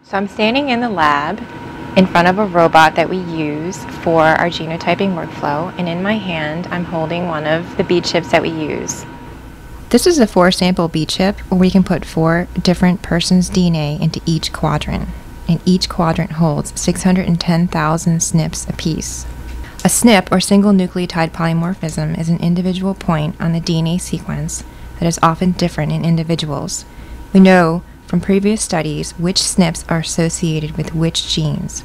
So I'm standing in the lab in front of a robot that we use for our genotyping workflow, and in my hand I'm holding one of the bead chips that we use. This is a 4-sample bead chip where we can put 4 different persons' DNA into each quadrant, and each quadrant holds 610,000 SNPs apiece. A SNP, or single nucleotide polymorphism, is an individual point on the DNA sequence that is often different in individuals. We know from previous studies which SNPs are associated with which genes.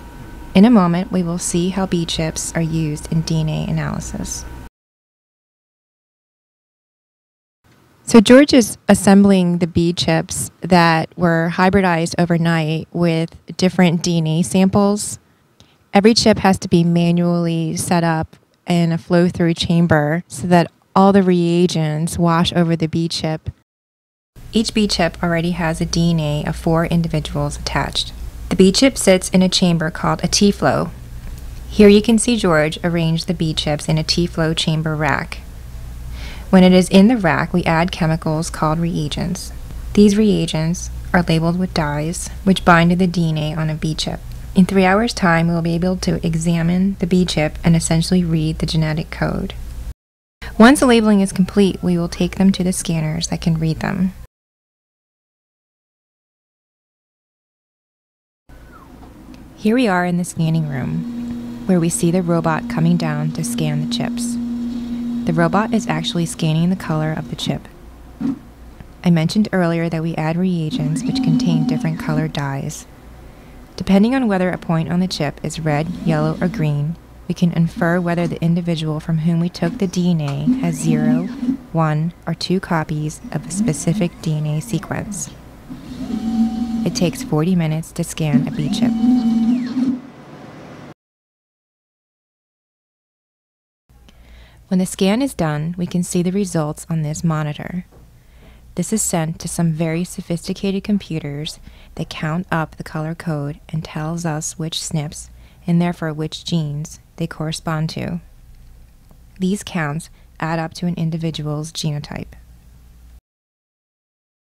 In a moment, we will see how bead chips are used in DNA analysis. So George is assembling the bead chips that were hybridized overnight with different DNA samples. Every chip has to be manually set up in a flow-through chamber so that all the reagents wash over the bead chip. Each bead chip already has a DNA of 4 individuals attached. The bead chip sits in a chamber called a T-flow. Here you can see George arrange the bead chips in a T-flow chamber rack. When it is in the rack, we add chemicals called reagents. These reagents are labeled with dyes, which bind to the DNA on a bead chip. In 3 hours' time, we will be able to examine the bead chip and essentially read the genetic code. Once the labeling is complete, we will take them to the scanners that can read them. Here we are in the scanning room, where we see the robot coming down to scan the chips. The robot is actually scanning the color of the chip. I mentioned earlier that we add reagents which contain different colored dyes. Depending on whether a point on the chip is red, yellow, or green, we can infer whether the individual from whom we took the DNA has 0, 1, or 2 copies of a specific DNA sequence. It takes 40 minutes to scan a bead chip. When the scan is done, we can see the results on this monitor. This is sent to some very sophisticated computers that count up the color code and tells us which SNPs, and therefore which genes, they correspond to. These counts add up to an individual's genotype.